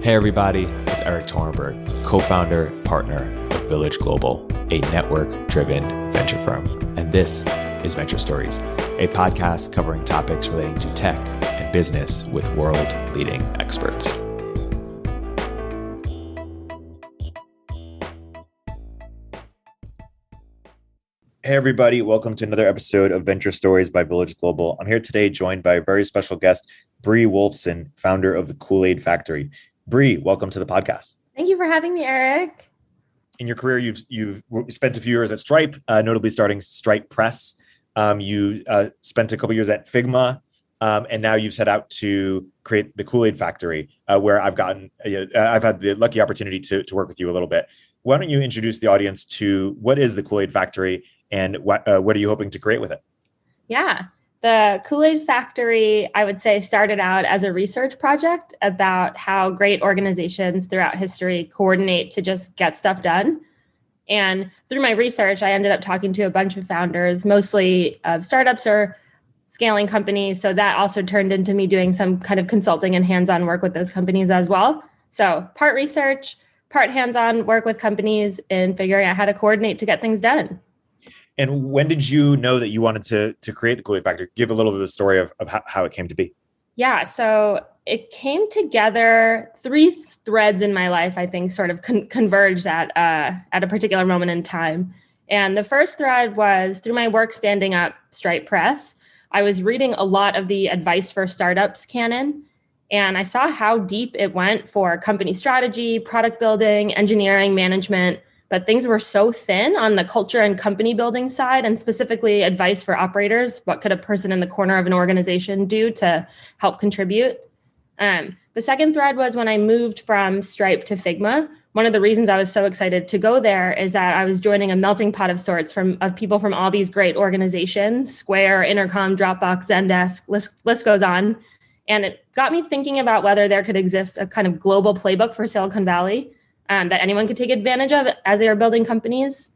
Hey everybody, it's Erik Torenberg, co-founder, partner of Village Global, a network-driven venture firm. And this is Venture Stories, a podcast covering topics relating to tech and business with world-leading experts. Hey everybody, welcome to another episode of Venture Stories by Village Global. I'm here today joined by a very special guest, Brie Wolfson, founder of the Kool-Aid Factory. Brie, welcome to the podcast. Thank you for having me, Erik. In your career, you've spent a few years at Stripe, notably starting Stripe Press. You spent a couple years at Figma, and now you've set out to create the Kool-Aid Factory, where I've had the lucky opportunity to work with you a little bit. Why don't you introduce the audience to what is the Kool-Aid Factory and what are you hoping to create with it? Yeah. The Kool-Aid Factory, I would say, started out as a research project about how great organizations throughout history coordinate to just get stuff done. And through my research, I ended up talking to a bunch of founders, mostly of startups or scaling companies. So that also turned into me doing some kind of consulting and hands-on work with those companies as well. So part research, part hands-on work with companies in figuring out how to coordinate to get things done. And when did you know that you wanted to create the Kool-Aid Factory? Give a little bit of the story of how it came to be. Yeah, so it came together, three threads in my life, I think, sort of converged at a particular moment in time. And the first thread was through my work standing up Stripe Press. I was reading a lot of the advice for startups canon, and I saw how deep it went for company strategy, product building, engineering, management. But things were so thin on the culture and company building side, and specifically advice for operators. What could a person in the corner of an organization do to help contribute? The second thread was when I moved from Stripe to Figma. One of the reasons I was so excited to go there is that I was joining a melting pot of sorts of people from all these great organizations, Square, Intercom, Dropbox, Zendesk, list goes on. And it got me thinking about whether there could exist a kind of global playbook for Silicon Valley that anyone could take advantage of as they are building companies.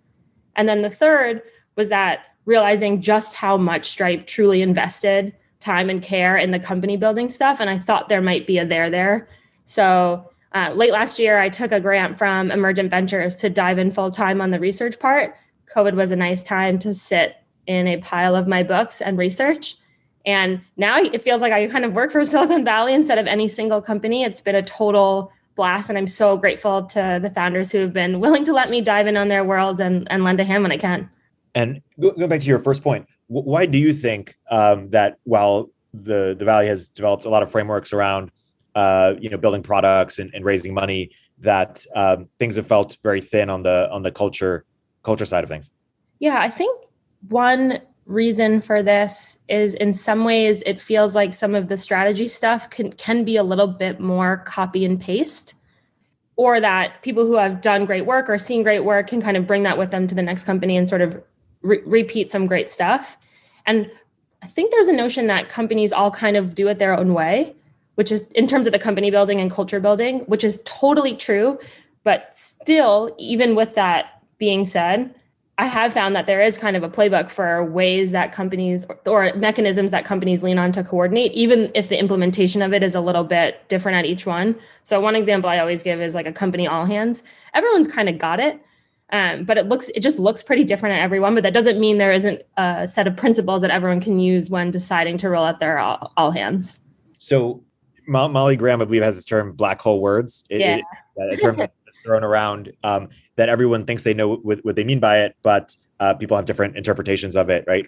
And then the third was that realizing just how much Stripe truly invested time and care in the company building stuff. And I thought there might be a there. So late last year, I took a grant from Emergent Ventures to dive in full time on the research part. COVID was a nice time to sit in a pile of my books and research. And now it feels like I kind of work for Silicon Valley instead of any single company. It's been a total blast. And I'm so grateful to the founders who have been willing to let me dive in on their worlds and lend a hand when I can. And go back to your first point. Why do you think that while the Valley has developed a lot of frameworks around building products and raising money, that things have felt very thin on the culture side of things? Yeah, I think one reason for this is in some ways it feels like some of the strategy stuff can be a little bit more copy and paste, or that people who have done great work or seen great work can kind of bring that with them to the next company and sort of repeat some great stuff. And I think there's a notion that companies all kind of do it their own way, which is in terms of the company building and culture building, which is totally true. But still, even with that being said, I have found that there is kind of a playbook for ways that companies or mechanisms that companies lean on to coordinate, even if the implementation of it is a little bit different at each one. So one example I always give is like a company all hands. Everyone's kind of got it, but it just looks pretty different at everyone. But that doesn't mean there isn't a set of principles that everyone can use when deciding to roll out their all hands. So Molly Graham, I believe, has this term black hole words. A term that's thrown around that everyone thinks they know what they mean by it, but people have different interpretations of it, right?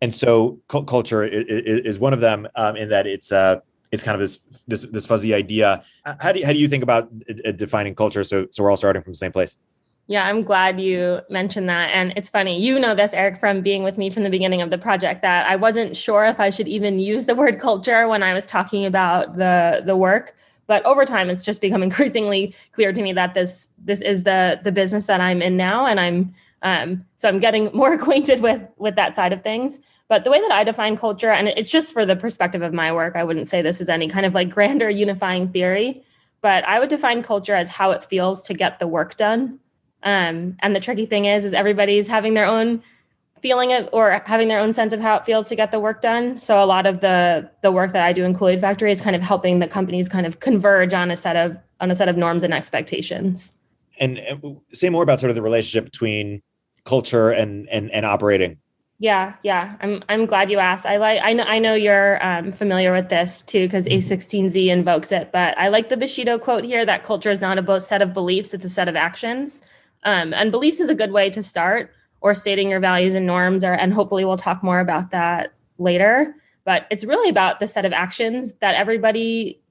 And so culture is one of them in that it's kind of this fuzzy idea. How do you think about defining culture? So we're all starting from the same place. Yeah, I'm glad you mentioned that. And it's funny, you know this, Erik, from being with me from the beginning of the project, that I wasn't sure if I should even use the word culture when I was talking about the work. But over time, it's just become increasingly clear to me that this is the business that I'm in now. And I'm getting more acquainted with that side of things. But the way that I define culture, and it's just for the perspective of my work, I wouldn't say this is any kind of like grander unifying theory, but I would define culture as how it feels to get the work done. And the tricky thing is everybody's having their own feeling it or having their own sense of how it feels to get the work done. So a lot of the work that I do in Kool-Aid Factory is kind of helping the companies kind of converge on a set of norms and expectations. And say more about sort of the relationship between culture and operating. Yeah. I'm glad you asked. I know you're familiar with this too, because A16Z invokes it. But I like the Bushido quote here that culture is not a set of beliefs; it's a set of actions. And beliefs is a good way to start, or stating your values and norms, and hopefully we'll talk more about that later. But it's really about the set of actions that everybody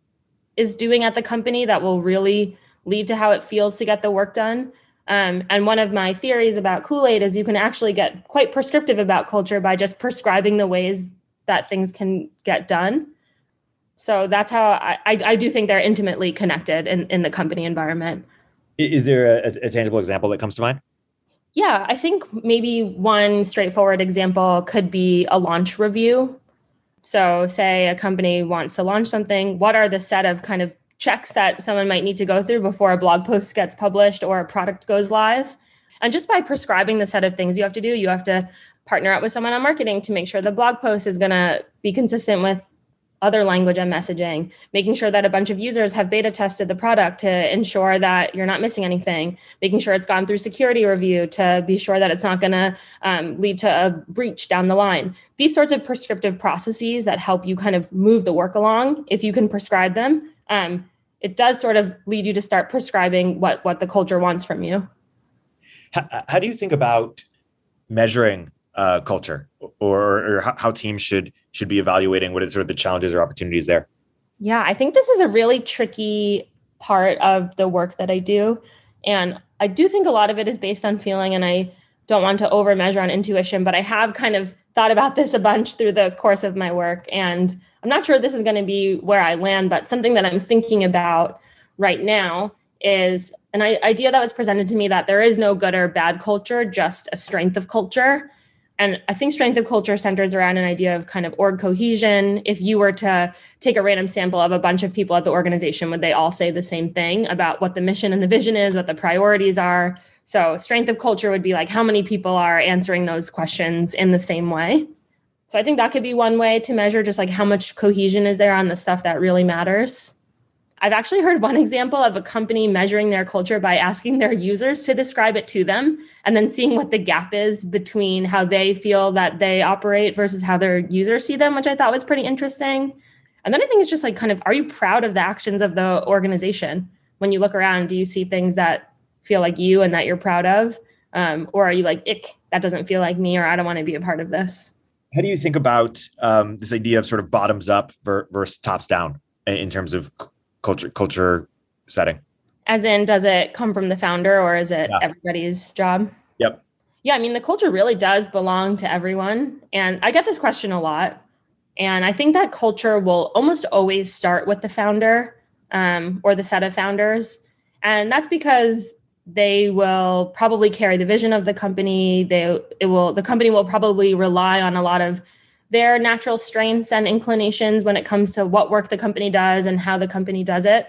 is doing at the company that will really lead to how it feels to get the work done. And one of my theories about Kool-Aid is you can actually get quite prescriptive about culture by just prescribing the ways that things can get done. So that's how I do think they're intimately connected in the company environment. Is there a tangible example that comes to mind? Yeah, I think maybe one straightforward example could be a launch review. So say a company wants to launch something, what are the set of kind of checks that someone might need to go through before a blog post gets published or a product goes live? And just by prescribing the set of things you have to do, you have to partner up with someone on marketing to make sure the blog post is going to be consistent with other language and messaging, making sure that a bunch of users have beta tested the product to ensure that you're not missing anything, making sure it's gone through security review to be sure that it's not going to lead to a breach down the line. These sorts of prescriptive processes that help you kind of move the work along, if you can prescribe them, it does sort of lead you to start prescribing what the culture wants from you. How do you think about measuring culture, or how teams should be evaluating what is sort of the challenges or opportunities there? Yeah, I think this is a really tricky part of the work that I do. And I do think a lot of it is based on feeling, and I don't want to over measure on intuition, but I have kind of thought about this a bunch through the course of my work. And I'm not sure this is going to be where I land, but something that I'm thinking about right now is an idea that was presented to me that there is no good or bad culture, just a strength of culture. And I think strength of culture centers around an idea of kind of org cohesion. If you were to take a random sample of a bunch of people at the organization, would they all say the same thing about what the mission and the vision is, what the priorities are? So strength of culture would be like how many people are answering those questions in the same way. So I think that could be one way to measure just like how much cohesion is there on the stuff that really matters. I've actually heard one example of a company measuring their culture by asking their users to describe it to them and then seeing what the gap is between how they feel that they operate versus how their users see them, which I thought was pretty interesting. And then I think it's just like kind of, are you proud of the actions of the organization? When you look around, do you see things that feel like you and that you're proud of? Or are you like, ick, that doesn't feel like me, or I don't want to be a part of this? How do you think about this idea of sort of bottoms up versus tops down in terms of culture setting? As in, does it come from the founder, or is it everybody's job? Yep. Yeah, I mean, the culture really does belong to everyone. And I get this question a lot. And I think that culture will almost always start with the founder or the set of founders. And that's because they will probably carry the vision of the company. The company will probably rely on a lot of their natural strengths and inclinations when it comes to what work the company does and how the company does it.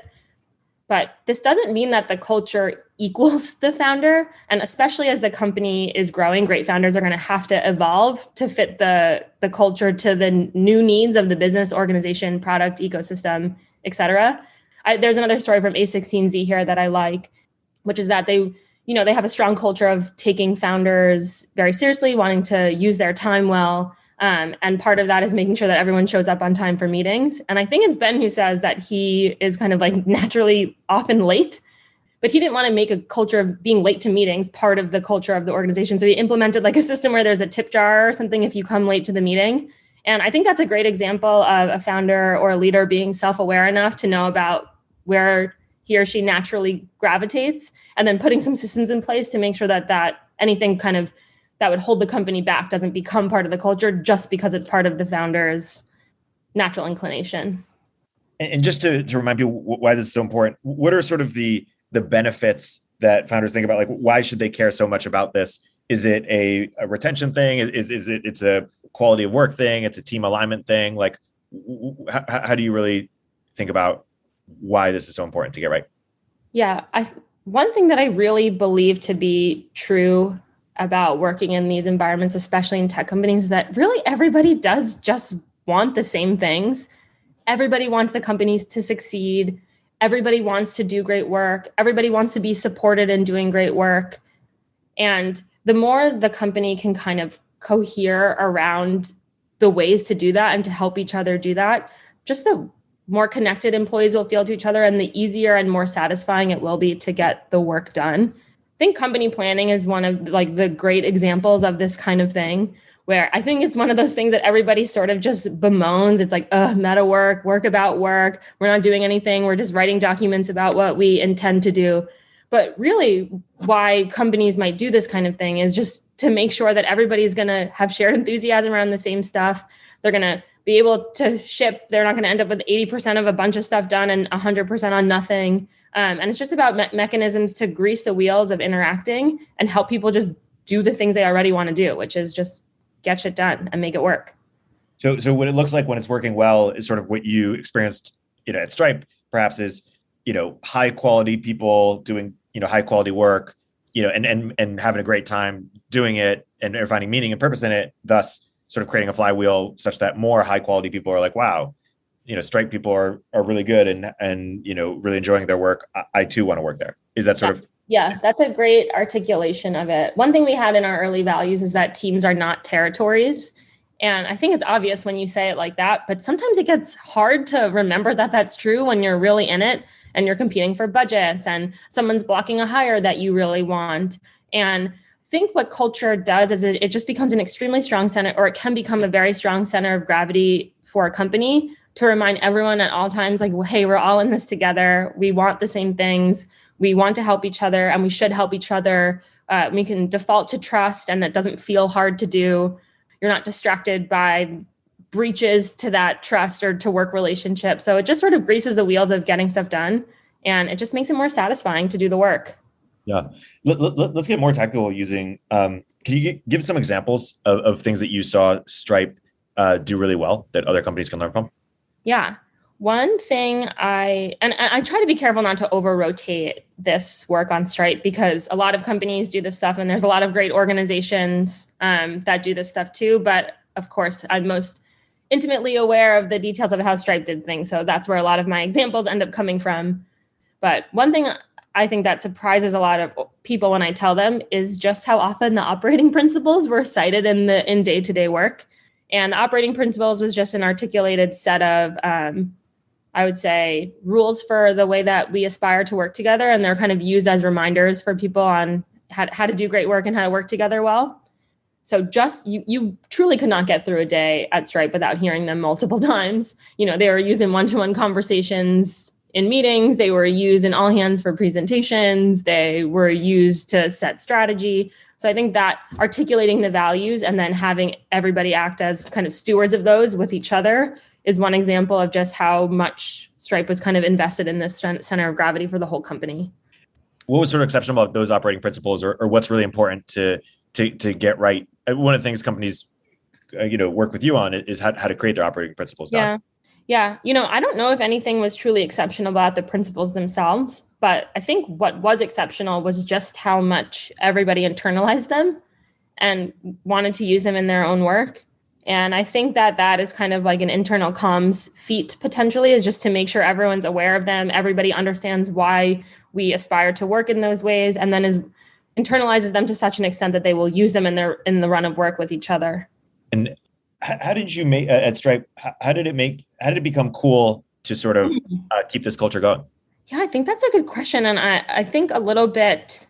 But this doesn't mean that the culture equals the founder. And especially as the company is growing, great founders are going to have to evolve to fit the culture to the new needs of the business, organization, product, ecosystem, et cetera. There's another story from A16Z here that I like, which is that they have a strong culture of taking founders very seriously, wanting to use their time well. And part of that is making sure that everyone shows up on time for meetings. And I think it's Ben who says that he is kind of like naturally often late, but he didn't want to make a culture of being late to meetings part of the culture of the organization. So he implemented like a system where there's a tip jar or something if you come late to the meeting. And I think that's a great example of a founder or a leader being self-aware enough to know about where he or she naturally gravitates, and then putting some systems in place to make sure that anything kind of that would hold the company back doesn't become part of the culture just because it's part of the founder's natural inclination. And just to remind you why this is so important, what are sort of the benefits that founders think about? Like, why should they care so much about this? Is it a retention thing? It's a quality of work thing? It's a team alignment thing? Like, how do you really think about why this is so important to get right? Yeah, one thing that I really believe to be true about working in these environments, especially in tech companies, is that really everybody does just want the same things. Everybody wants the companies to succeed. Everybody wants to do great work. Everybody wants to be supported in doing great work. And the more the company can kind of cohere around the ways to do that and to help each other do that, just the more connected employees will feel to each other, and the easier and more satisfying it will be to get the work done. I think company planning is one of like the great examples of this kind of thing, where I think it's one of those things that everybody sort of just bemoans. It's like, meta work about work. We're not doing anything. We're just writing documents about what we intend to do. But really, why companies might do this kind of thing is just to make sure that everybody's going to have shared enthusiasm around the same stuff. They're going to be able to ship. They're not going to end up with 80% of a bunch of stuff done and 100% on nothing. And it's just about mechanisms to grease the wheels of interacting and help people just do the things they already want to do, which is just get shit done and make it work. So what it looks like when it's working well is sort of what you experienced, at Stripe, perhaps, is, high quality people doing, high quality work, and having a great time doing it and finding meaning and purpose in it, thus sort of creating a flywheel such that more high quality people are like, wow, Stripe people are really good and really enjoying their work. I too want to work there. Is that sort of? Yeah, that's a great articulation of it. One thing we had in our early values is that teams are not territories. And I think it's obvious when you say it like that, but sometimes it gets hard to remember that that's true when you're really in it and you're competing for budgets and someone's blocking a hire that you really want. And I think what culture does is it just becomes an extremely strong center, or it can become a very strong center of gravity for a company to remind everyone at all times, like, well, hey, we're all in this together. We want the same things. We want to help each other and we should help each other. We can default to trust and that doesn't feel hard to do. You're not distracted by breaches to that trust or to work relationship. So it just sort of greases the wheels of getting stuff done, and it just makes it more satisfying to do the work. Yeah. Let's get more technical using, can you give some examples of things that you saw Stripe do really well that other companies can learn from? Yeah. One thing I try to be careful not to over rotate this work on Stripe, because a lot of companies do this stuff and there's a lot of great organizations that do this stuff too. But of course, I'm most intimately aware of the details of how Stripe did things. So that's where a lot of my examples end up coming from. But one thing I think that surprises a lot of people when I tell them is just how often the operating principles were cited in day-to-day work. And the operating principles was just an articulated set of I would say, rules for the way that we aspire to work together. And they're kind of used as reminders for people on how to do great work and how to work together well. So just you truly could not get through a day at Stripe without hearing them multiple times. They were used in one-to-one conversations in meetings. They were used in all hands for presentations. They were used to set strategy. So I think that articulating the values and then having everybody act as kind of stewards of those with each other is one example of just how much Stripe was kind of invested in this center of gravity for the whole company. What was sort of exceptional about those operating principles, or what's really important to get right? One of the things companies, work with you on is how to create their operating principles. Yeah. I don't know if anything was truly exceptional about the principles themselves, but I think what was exceptional was just how much everybody internalized them and wanted to use them in their own work. And I think that is kind of like an internal comms feat potentially, is just to make sure everyone's aware of them. Everybody understands why we aspire to work in those ways, and then internalizes them to such an extent that they will use them in the run of work with each other. And how did you make at Stripe? How did it become cool to sort of keep this culture going? Yeah, I think that's a good question. And I think a little bit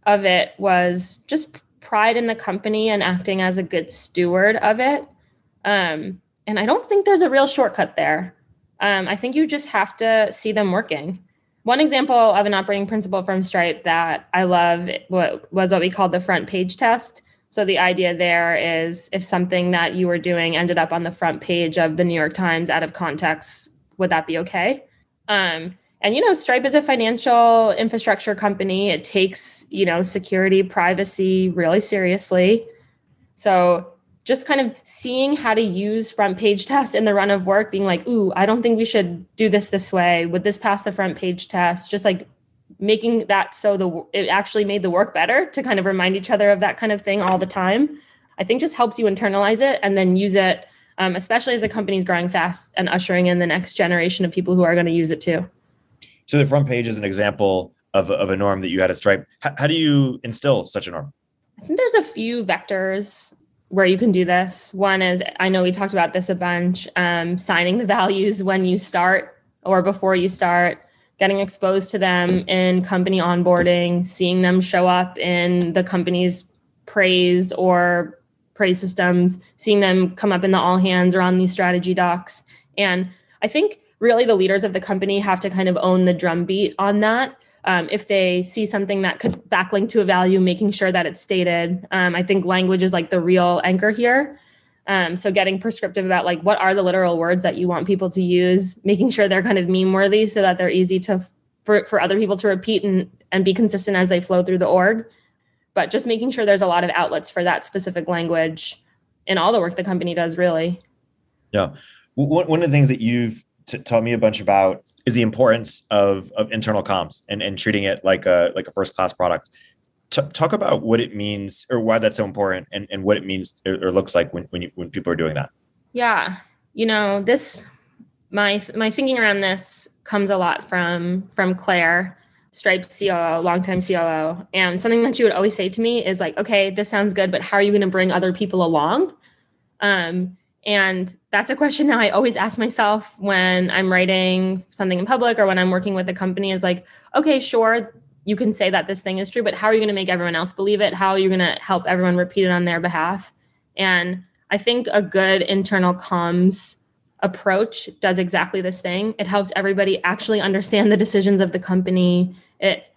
of it was just pride in the company and acting as a good steward of it. And I don't think there's a real shortcut there. I think you just have to see them working. One example of an operating principle from Stripe that I love was what we called the front page test. So the idea there is, if something that you were doing ended up on the front page of the New York Times out of context, would that be okay? And, Stripe is a financial infrastructure company. It takes, security, privacy really seriously. So just kind of seeing how to use front page tests in the run of work, being like, ooh, I don't think we should do this way. Would this pass the front page test? Just like making that so it actually made the work better, to kind of remind each other of that kind of thing all the time, I think just helps you internalize it and then use it, especially as the company's growing fast and ushering in the next generation of people who are going to use it too. So the front page is an example of a norm that you had at Stripe. How do you instill such a norm? I think there's a few vectors where you can do this. One is, I know we talked about this a bunch, signing the values when you start or before you start, getting exposed to them in company onboarding, seeing them show up in the company's praise systems, seeing them come up in the all hands or on these strategy docs. And I think really the leaders of the company have to kind of own the drumbeat on that. If they see something that could backlink to a value, making sure that it's stated. I think language is like the real anchor here. So getting prescriptive about like, what are the literal words that you want people to use, making sure they're kind of meme worthy so that they're easy for other people to repeat and be consistent as they flow through the org. But just making sure there's a lot of outlets for that specific language in all the work the company does, really. Yeah. One of the things that you've taught me a bunch about is the importance of internal comms and treating it like a first-class product. Talk about what it means or why that's so important and what it means or looks like when people are doing that. Yeah. My thinking around this comes a lot from Claire, Stripe's COO, longtime COO. And something that she would always say to me is like, okay, this sounds good, but how are you going to bring other people along? And that's a question now I always ask myself when I'm writing something in public or when I'm working with a company is like, okay, sure, you can say that this thing is true, but how are you going to make everyone else believe it? How are you going to help everyone repeat it on their behalf? And I think a good internal comms approach does exactly this thing. It helps everybody actually understand the decisions of the company. It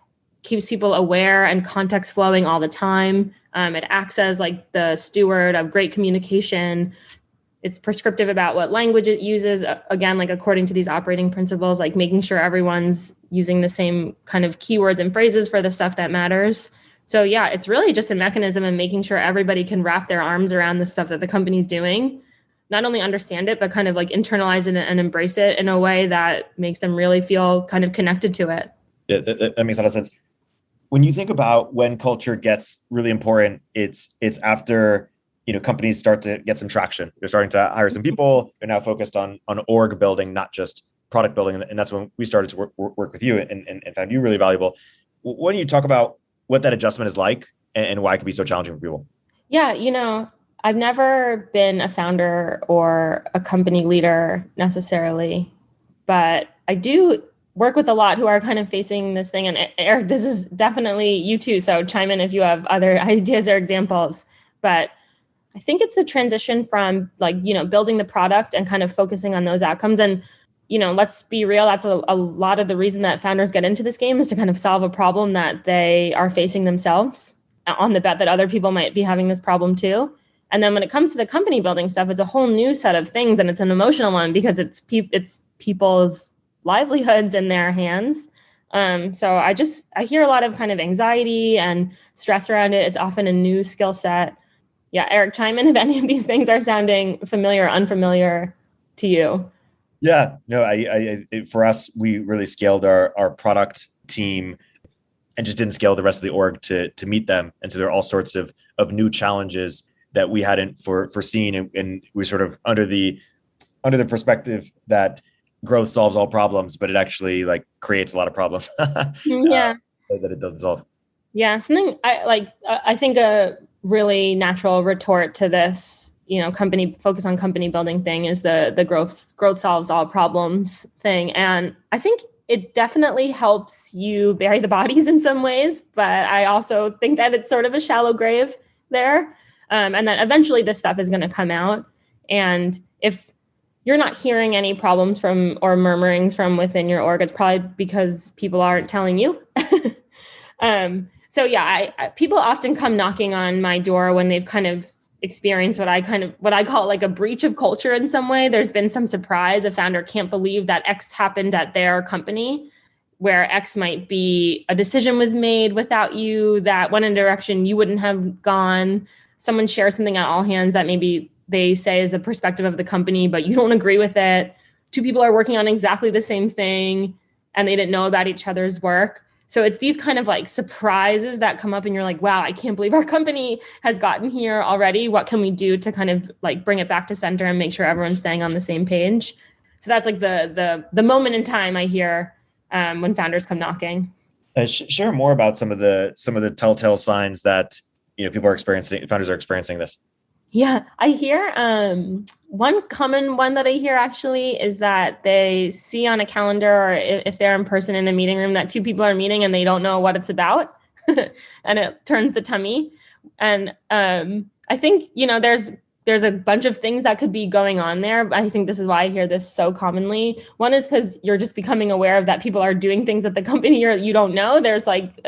keeps people aware and context flowing all the time. It acts as like the steward of great communication. It's prescriptive about what language it uses, again, like according to these operating principles, like making sure everyone's using the same kind of keywords and phrases for the stuff that matters. So yeah, it's really just a mechanism in making sure everybody can wrap their arms around the stuff that the company's doing, not only understand it, but kind of like internalize it and embrace it in a way that makes them really feel kind of connected to it. Yeah, that makes a lot of sense. When you think about when culture gets really important, it's after companies start to get some traction. They're starting to hire some people. They're now focused on org building, not just product building. And that's when we started to work with you and found you really valuable. Why don't you talk about what that adjustment is like and why it can be so challenging for people? Yeah, I've never been a founder or a company leader necessarily, but I do work with a lot who are kind of facing this thing. And Erik, this is definitely you too. So chime in if you have other ideas or examples. But I think it's the transition from building the product and kind of focusing on those outcomes. And, let's be real, that's a lot of the reason that founders get into this game is to kind of solve a problem that they are facing themselves on the bet that other people might be having this problem too. And then when it comes to the company building stuff, it's a whole new set of things. And it's an emotional one because it's people's livelihoods in their hands. So I hear a lot of kind of anxiety and stress around it. It's often a new skill set. Yeah, Erik, chime in if any of these things are sounding familiar or unfamiliar to you. Yeah, no, for us, we really scaled our product team and just didn't scale the rest of the org to meet them. And so there are all sorts of new challenges that we hadn't foreseen. And we sort of under the perspective that growth solves all problems, but it actually creates a lot of problems yeah. That it doesn't solve. Yeah, something I think a really natural retort to this, company focus on company building thing is the growth solves all problems thing. And I think it definitely helps you bury the bodies in some ways, but I also think that it's sort of a shallow grave there. And that eventually this stuff is going to come out. And if you're not hearing any problems from or murmurings from within your org, it's probably because people aren't telling you. So yeah, people often come knocking on my door when they've kind of experienced what I call like a breach of culture in some way. There's been some surprise. A founder can't believe that X happened at their company, where X might be a decision was made without you that went in a direction you wouldn't have gone. Someone shares something at all hands that maybe they say is the perspective of the company, but you don't agree with it. Two people are working on exactly the same thing and they didn't know about each other's work. So it's these kind of like surprises that come up and you're like, wow, I can't believe our company has gotten here already. What can we do to kind of like bring it back to center and make sure everyone's staying on the same page? So that's like the moment in time I hear when founders come knocking. Share more about some of the telltale signs that people are experiencing, founders are experiencing this. Yeah, I hear one common one that I hear actually is that they see on a calendar, or if they're in person in a meeting room, that two people are meeting and they don't know what it's about, and it turns the tummy. And I think there's a bunch of things that could be going on there. I think this is why I hear this so commonly. One is because you're just becoming aware of that people are doing things at the company you don't know. There's like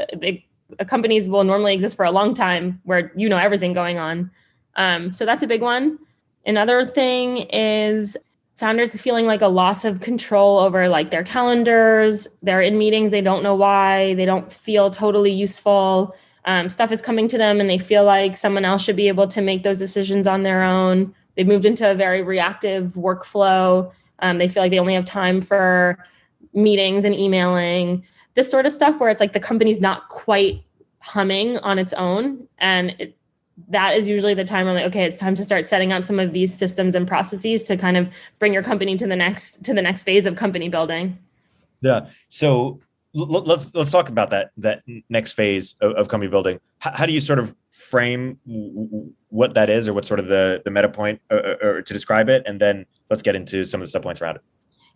companies will normally exist for a long time where everything going on. So that's a big one. Another thing is founders feeling like a loss of control over like their calendars. They're in meetings, they don't know why, they don't feel totally useful. Stuff is coming to them and they feel like someone else should be able to make those decisions on their own. They've moved into a very reactive workflow. They feel like they only have time for meetings and emailing, this sort of stuff where it's like the company's not quite humming on its own. And that is usually the time I'm like, okay, it's time to start setting up some of these systems and processes to kind of bring your company to the next phase of company building. Yeah. So let's talk about that next phase of company building. How do you sort of frame what that is, or what's sort of the meta point or to describe it? And then let's get into some of the sub points around it.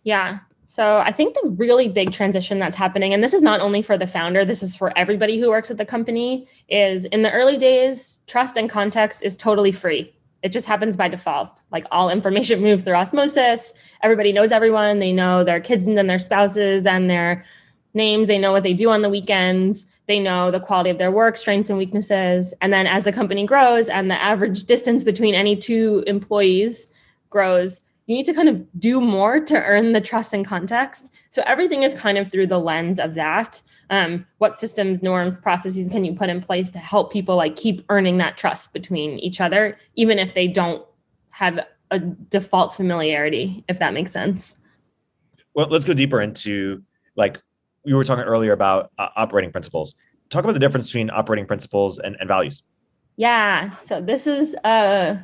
Yeah. So I think the really big transition that's happening, and this is not only for the founder, this is for everybody who works at the company, is in the early days, trust and context is totally free. It just happens by default. Like all information moves through osmosis. Everybody knows everyone. They know their kids and then their spouses and their names. They know what they do on the weekends. They know the quality of their work, strengths and weaknesses. And then as the company grows and the average distance between any two employees grows, you need to kind of do more to earn the trust and context. So everything is kind of through the lens of that. What systems, norms, processes can you put in place to help people like keep earning that trust between each other, even if they don't have a default familiarity, if that makes sense. Well, let's go deeper into, like we were talking earlier about operating principles. Talk about the difference between operating principles and values. Yeah, so this is a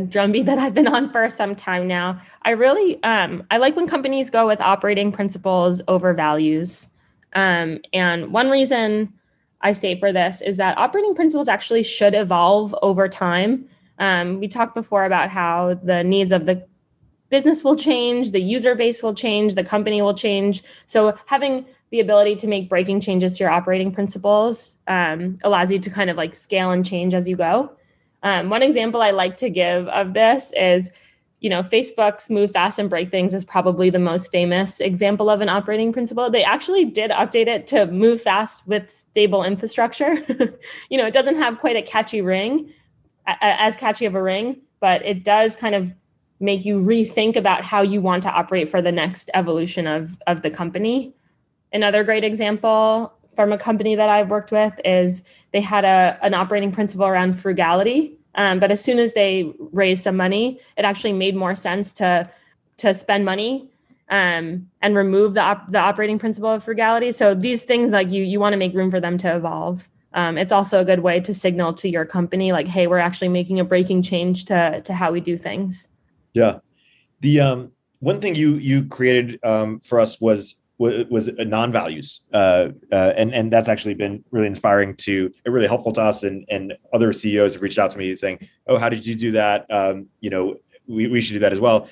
drumbeat that I've been on for some time now. I really, I like when companies go with operating principles over values. And one reason I say for this is that operating principles actually should evolve over time. We talked before about how the needs of the business will change, the user base will change, the company will change. So having the ability to make breaking changes to your operating principles allows you to kind of like scale and change as you go. One example I like to give of this is, Facebook's move fast and break things is probably the most famous example of an operating principle. They actually did update it to move fast with stable infrastructure. It doesn't have quite a catchy ring, as catchy of a ring, but it does kind of make you rethink about how you want to operate for the next evolution of the company. Another great example from a company that I've worked with is they had an operating principle around frugality. But as soon as they raised some money, it actually made more sense to spend money and remove the operating principle of frugality. So these things, like you want to make room for them to evolve. It's also a good way to signal to your company, like, hey, we're actually making a breaking change to how we do things. Yeah. The one thing you created for us was non-values, and that's actually been really inspiring really helpful to us, and other CEOs have reached out to me saying, "Oh, how did you do that? We should do that as well."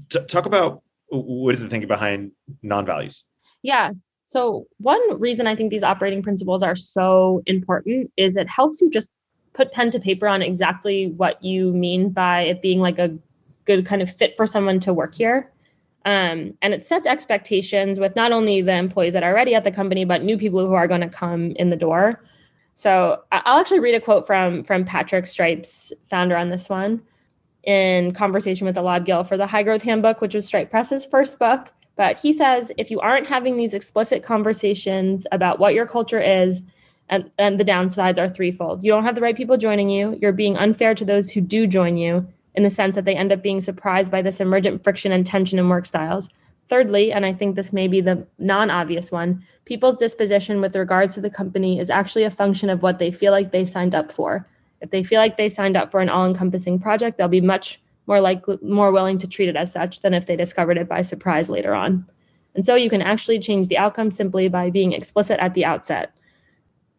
Talk about what is the thinking behind non-values. Yeah. So one reason I think these operating principles are so important is it helps you just put pen to paper on exactly what you mean by it being like a good kind of fit for someone to work here. And it sets expectations with not only the employees that are already at the company, but new people who are going to come in the door. So I'll actually read a quote from Patrick Stripe's founder on this one in conversation with Elad Gil for the High Growth Handbook, which was Stripe Press's first book. But he says, if you aren't having these explicit conversations about what your culture is, and the downsides are threefold. You don't have the right people joining you. You're being unfair to those who do join you, in the sense that they end up being surprised by this emergent friction and tension in work styles. Thirdly, and I think this may be the non-obvious one, people's disposition with regards to the company is actually a function of what they feel like they signed up for. If they feel like they signed up for an all-encompassing project, they'll be much more willing to treat it as such than if they discovered it by surprise later on. And so you can actually change the outcome simply by being explicit at the outset.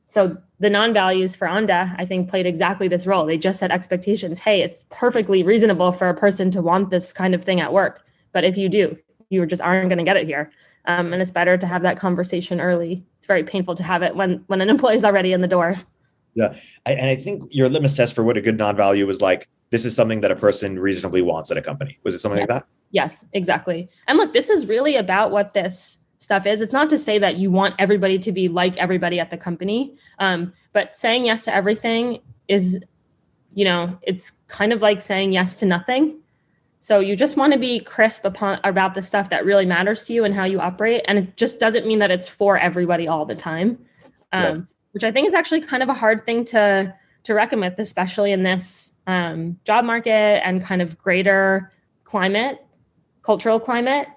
So the non-values for Onda, I think, played exactly this role. They just set expectations. Hey, it's perfectly reasonable for a person to want this kind of thing at work. But if you do, you just aren't going to get it here. And it's better to have that conversation early. It's very painful to have it when an employee is already in the door. Yeah. And I think your litmus test for what a good non-value was like, this is something that a person reasonably wants at a company. Was it something like that? Yes, exactly. And look, this is really about what this stuff is. It's not to say that you want everybody to be like everybody at the company. But saying yes to everything is, it's kind of like saying yes to nothing. So you just want to be crisp about the stuff that really matters to you and how you operate. And it just doesn't mean that it's for everybody all the time, which I think is actually kind of a hard thing to reckon with, especially in this job market and kind of greater cultural climate.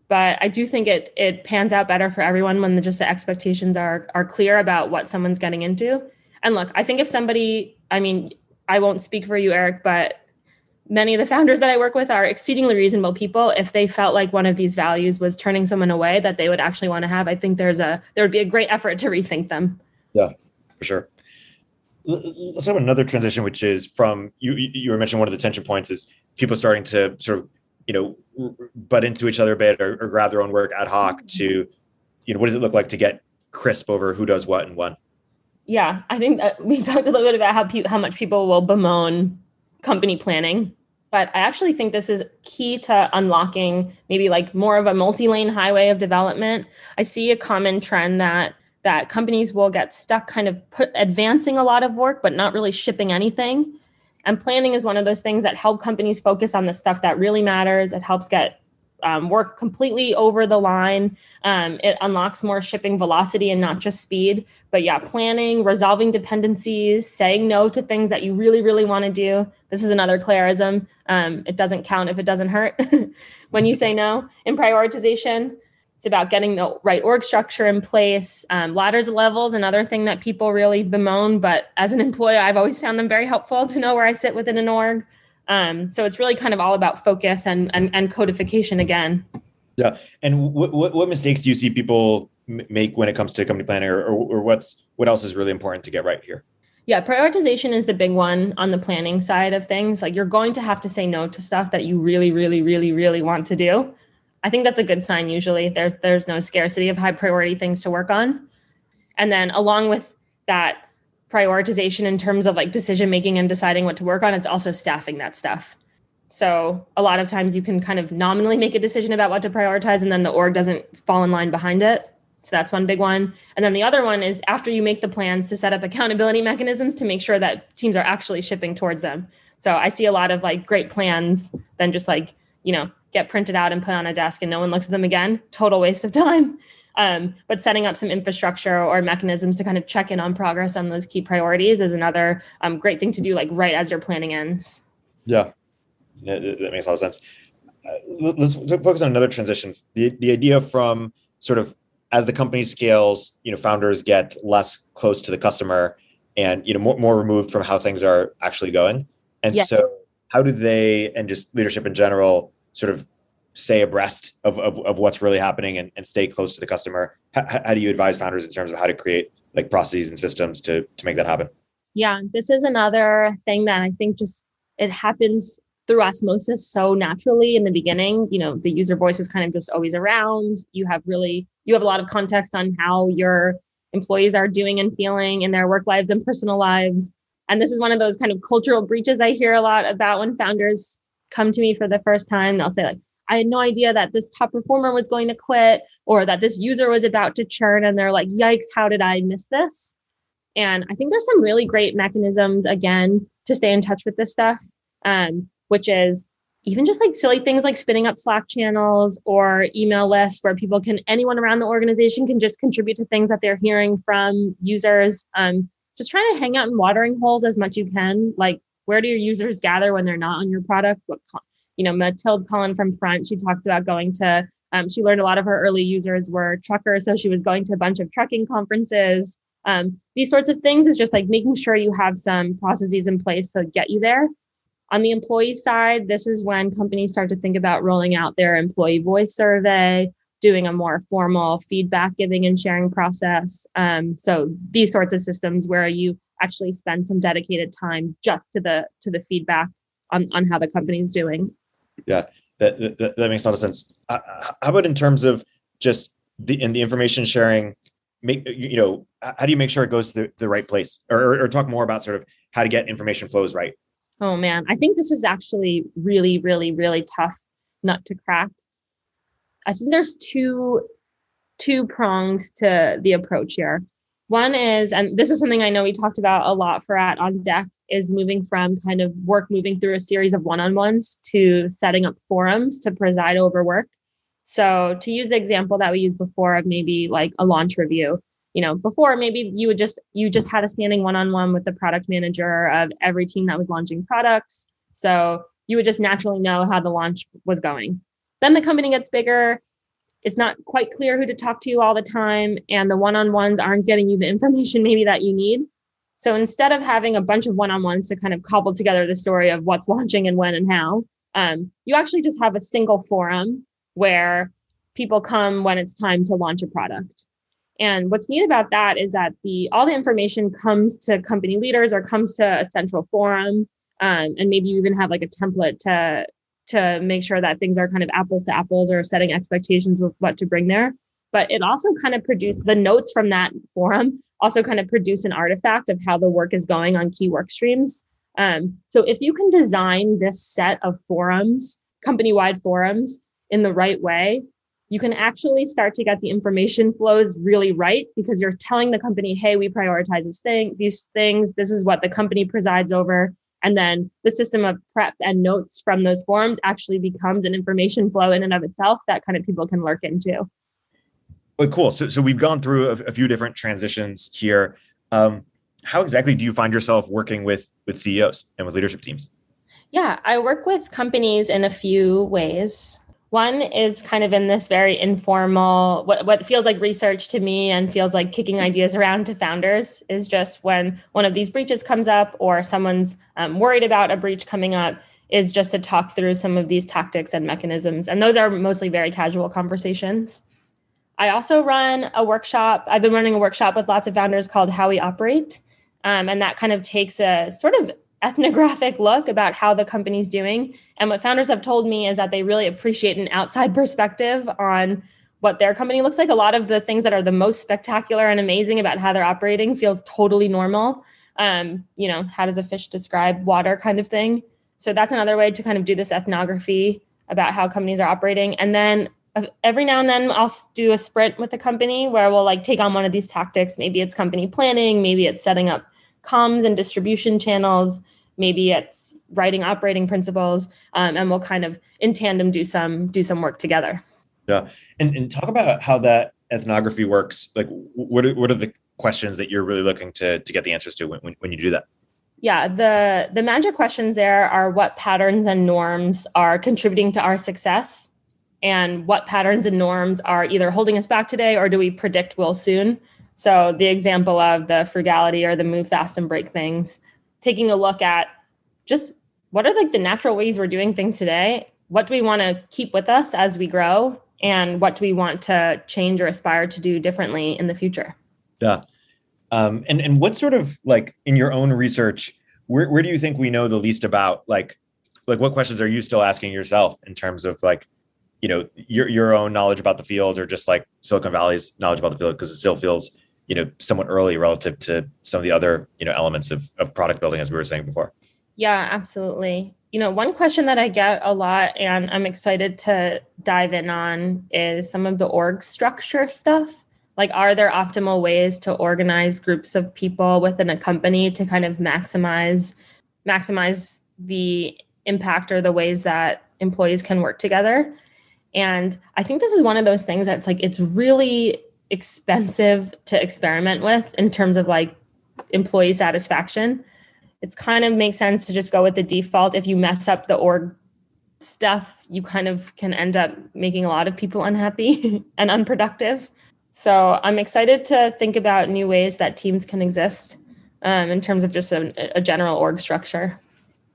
But I do think it pans out better for everyone when the expectations are clear about what someone's getting into. And look, I think if somebody, I won't speak for you, Erik, but many of the founders that I work with are exceedingly reasonable people. If they felt like one of these values was turning someone away that they would actually want to have, I think there would be a great effort to rethink them. Yeah, for sure. Let's have another transition, which is from you were mentioning one of the tension points is people starting to sort of, butt into each other a bit or grab their own work ad hoc to, what does it look like to get crisp over who does what and when? Yeah, I think we talked a little bit about how much people will bemoan company planning, but I actually think this is key to unlocking maybe like more of a multi-lane highway of development. I see a common trend that companies will get stuck kind of advancing a lot of work, but not really shipping anything. And planning is one of those things that help companies focus on the stuff that really matters. It helps get work completely over the line. It unlocks more shipping velocity and not just speed. But yeah, planning, resolving dependencies, saying no to things that you really, really want to do. This is another Clarism. It doesn't count if it doesn't hurt when you say no. In prioritization, it's about getting the right org structure in place. Ladders of levels, another thing that people really bemoan. But as an employee, I've always found them very helpful to know where I sit within an org. So it's really kind of all about focus and codification again. Yeah. And what mistakes do you see people make when it comes to company planning or what else is really important to get right here? Yeah, prioritization is the big one on the planning side of things. Like you're going to have to say no to stuff that you really, really, really, really want to do. I think that's a good sign. Usually there's no scarcity of high priority things to work on. And then along with that prioritization in terms of like decision making and deciding what to work on, it's also staffing that stuff. So a lot of times you can kind of nominally make a decision about what to prioritize and then the org doesn't fall in line behind it. So that's one big one. And then the other one is after you make the plans to set up accountability mechanisms to make sure that teams are actually shipping towards them. So I see a lot of like great plans then just like, get printed out and put on a desk and no one looks at them again. Total waste of time. But setting up some infrastructure or mechanisms to kind of check in on progress on those key priorities is another great thing to do like right as your planning ends. Yeah, that makes a lot of sense. Let's focus on another transition. The idea from sort of as the company scales, founders get less close to the customer and, more removed from how things are actually going. And yes. So how do they, and just leadership in general, sort of stay abreast of what's really happening and stay close to the customer? How do you advise founders in terms of how to create like processes and systems to make that happen? Yeah, this is another thing that I think just it happens through osmosis so naturally in the beginning. The user voice is kind of just always around. You have a lot of context on how your employees are doing and feeling in their work lives and personal lives. And this is one of those kind of cultural breaches I hear a lot about when founders come to me for the first time. They'll say like, I had no idea that this top performer was going to quit or that this user was about to churn. And they're like, yikes, how did I miss this? And I think there's some really great mechanisms, again, to stay in touch with this stuff, which is even just like silly things like spinning up Slack channels or email lists where anyone around the organization can just contribute to things that they're hearing from users. Just trying to hang out in watering holes as much as you can. Like, where do your users gather when they're not on your product? Mathilde Cullen from Front, she talks about going to She learned a lot of her early users were truckers, so she was going to a bunch of trucking conferences. These sorts of things is just like making sure you have some processes in place to get you there. On the employee side, this is when companies start to think about rolling out their employee voice survey, doing a more formal feedback giving and sharing process. So these sorts of systems where you actually spend some dedicated time just to the feedback on how the company's doing. Yeah, that makes a lot of sense. How about in terms of just the information sharing? How do you make sure it goes to the right place, or talk more about sort of how to get information flows right? Oh man, I think this is actually really, really, really tough nut to crack. I think there's two prongs to the approach here. One is, and this is something I know we talked about a lot for at On Deck, is moving from kind of work moving through a series of one-on-ones to setting up forums to preside over work. So to use the example that we used before of maybe like a launch review, before maybe you just had a standing one-on-one with the product manager of every team that was launching products. So you would just naturally know how the launch was going. Then the company gets bigger. It's not quite clear who to talk to all the time, and the one-on-ones aren't getting you the information maybe that you need. So instead of having a bunch of one-on-ones to kind of cobble together the story of what's launching and when and how, you actually just have a single forum where people come when it's time to launch a product. And what's neat about that is that all the information comes to company leaders or comes to a central forum, and maybe you even have like a template to make sure that things are kind of apples to apples or setting expectations with what to bring there. But it also kind of produced the notes from that forum, also kind of produce an artifact of how the work is going on key work streams. So if you can design this set of forums, company-wide forums, in the right way, you can actually start to get the information flows really right, because you're telling the company, hey, we prioritize these things. This is what the company presides over. And then the system of prep and notes from those forums actually becomes an information flow in and of itself that kind of people can lurk into. Well, cool. So we've gone through a few different transitions here. How exactly do you find yourself working with CEOs and with leadership teams? Yeah, I work with companies in a few ways. One is kind of in this very informal, what feels like research to me and feels like kicking ideas around to founders, is just when one of these breaches comes up or someone's worried about a breach coming up, is just to talk through some of these tactics and mechanisms. And those are mostly very casual conversations. I also run a workshop. I've been running a workshop with lots of founders called How We Operate. And that kind of takes a sort of ethnographic look about how the company's doing. And what founders have told me is that they really appreciate an outside perspective on what their company looks like. A lot of the things that are the most spectacular and amazing about how they're operating feels totally normal. How does a fish describe water kind of thing? So that's another way to kind of do this ethnography about how companies are operating. And then every now and then I'll do a sprint with a company where we'll like take on one of these tactics. Maybe it's company planning, maybe it's setting up comms and distribution channels, maybe it's writing operating principles, and we'll kind of in tandem do some work together. Yeah, and talk about how that ethnography works. Like, what are the questions that you're really looking to get the answers to when you do that? Yeah, the magic questions there are what patterns and norms are contributing to our success, and what patterns and norms are either holding us back today or do we predict will soon. So the example of the frugality or the move fast and break things, taking a look at just what are like the natural ways we're doing things today? What do we want to keep with us as we grow? And what do we want to change or aspire to do differently in the future? Yeah. And what sort of, like, in your own research, where do you think we know the least about, like what questions are you still asking yourself in terms of like, your own knowledge about the field, or just like Silicon Valley's knowledge about the field, because it still feels, somewhat early relative to some of the other, elements of product building, as we were saying before. Yeah, absolutely. One question that I get a lot and I'm excited to dive in on is some of the org structure stuff. Like, are there optimal ways to organize groups of people within a company to kind of maximize the impact or the ways that employees can work together? And I think this is one of those things that's like, it's really expensive to experiment with in terms of like employee satisfaction. It's kind of makes sense to just go with the default. If you mess up the org stuff, you kind of can end up making a lot of people unhappy and unproductive. So I'm excited to think about new ways that teams can exist in terms of just a general org structure.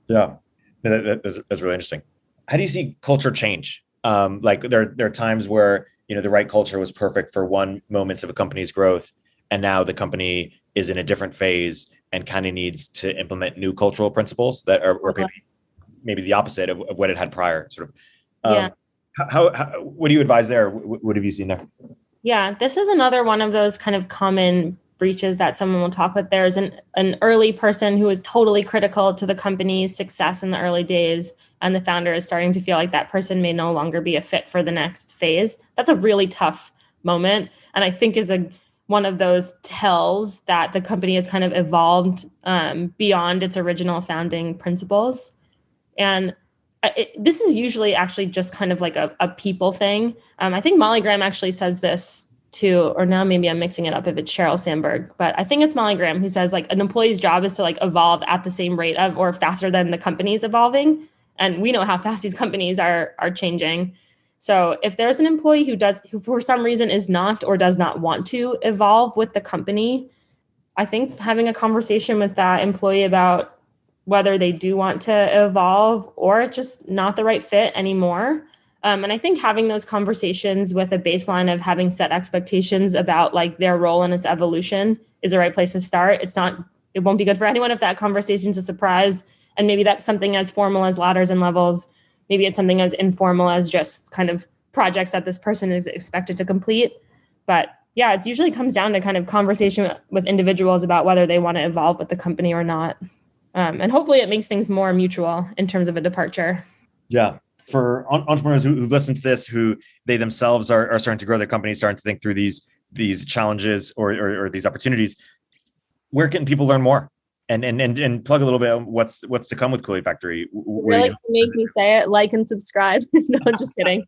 Yeah, that's really interesting. How do you see culture change? Like there are times where, the right culture was perfect for one moment of a company's growth, and now the company is in a different phase and kind of needs to implement new cultural principles that are maybe the opposite of what it had prior, sort of. Yeah. How what do you advise there? What have you seen there? Yeah, this is another one of those kind of common breaches that someone will talk with. There's an early person who is totally critical to the company's success in the early days, and the founder is starting to feel like that person may no longer be a fit for the next phase. That's a really tough moment, and I think is one of those tells that the company has kind of evolved beyond its original founding principles. And this is usually actually just kind of like a people thing. I think Molly Graham actually says this too, or now maybe I'm mixing it up if it's Sheryl Sandberg, but I think it's Molly Graham who says like an employee's job is to like evolve at the same rate of or faster than the company's evolving. And we know how fast these companies are changing. So if there's an employee who for some reason is not or does not want to evolve with the company, I think having a conversation with that employee about whether they do want to evolve or it's just not the right fit anymore. And I think having those conversations with a baseline of having set expectations about like their role in its evolution is the right place to start. It won't be good for anyone if that conversation's a surprise. And maybe that's something as formal as ladders and levels. Maybe it's something as informal as just kind of projects that this person is expected to complete. But yeah, it usually comes down to kind of conversation with individuals about whether they want to evolve with the company or not. And hopefully it makes things more mutual in terms of a departure. Yeah. For entrepreneurs who listen to this, who they themselves are starting to grow their companies, starting to think through these challenges or these opportunities, where can people learn more? And plug a little bit on what's to come with Kool-Aid Factory. Really makes me say it, like and subscribe. No, I'm just kidding.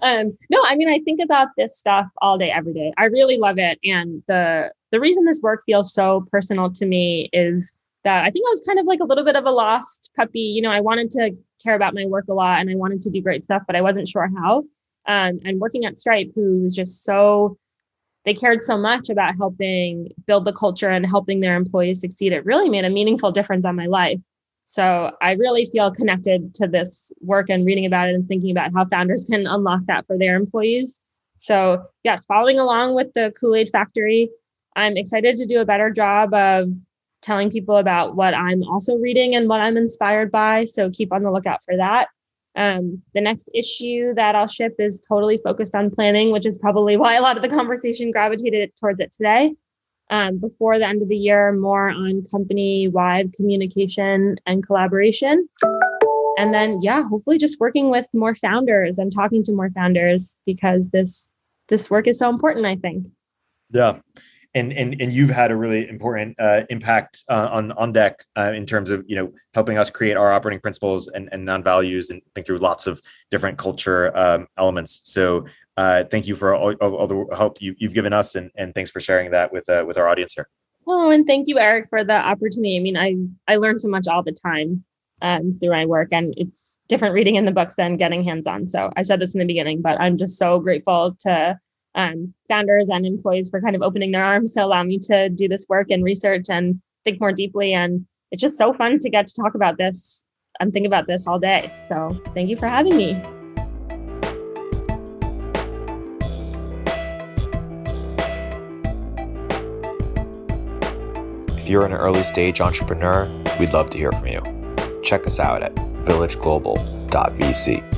No, I mean, I think about this stuff all day, every day. I really love it. And the reason this work feels so personal to me is that I think I was kind of like a little bit of a lost puppy. I wanted to care about my work a lot and I wanted to do great stuff, but I wasn't sure how. And working at Stripe, who was just they cared so much about helping build the culture and helping their employees succeed. It really made a meaningful difference on my life. So I really feel connected to this work and reading about it and thinking about how founders can unlock that for their employees. So yes, following along with the Kool-Aid Factory, I'm excited to do a better job of telling people about what I'm also reading and what I'm inspired by. So keep on the lookout for that. The next issue that I'll ship is totally focused on planning, which is probably why a lot of the conversation gravitated towards it today. Before the end of the year, more on company-wide communication and collaboration. And then, hopefully just working with more founders and talking to more founders because this work is so important, I think. Yeah. And you've had a really important impact on deck in terms of helping us create our operating principles and non-values and think through lots of different culture elements. So thank you for all the help you've given us, and thanks for sharing that with our audience here. Oh, and thank you, Erik, for the opportunity. I mean, I learn so much all the time through my work, and it's different reading in the books than getting hands-on. So I said this in the beginning, but I'm just so grateful to founders and employees for kind of opening their arms to allow me to do this work and research and think more deeply. And it's just so fun to get to talk about this. I'm thinking about this all day. So thank you for having me. If you're an early stage entrepreneur, we'd love to hear from you. Check us out at villageglobal.vc.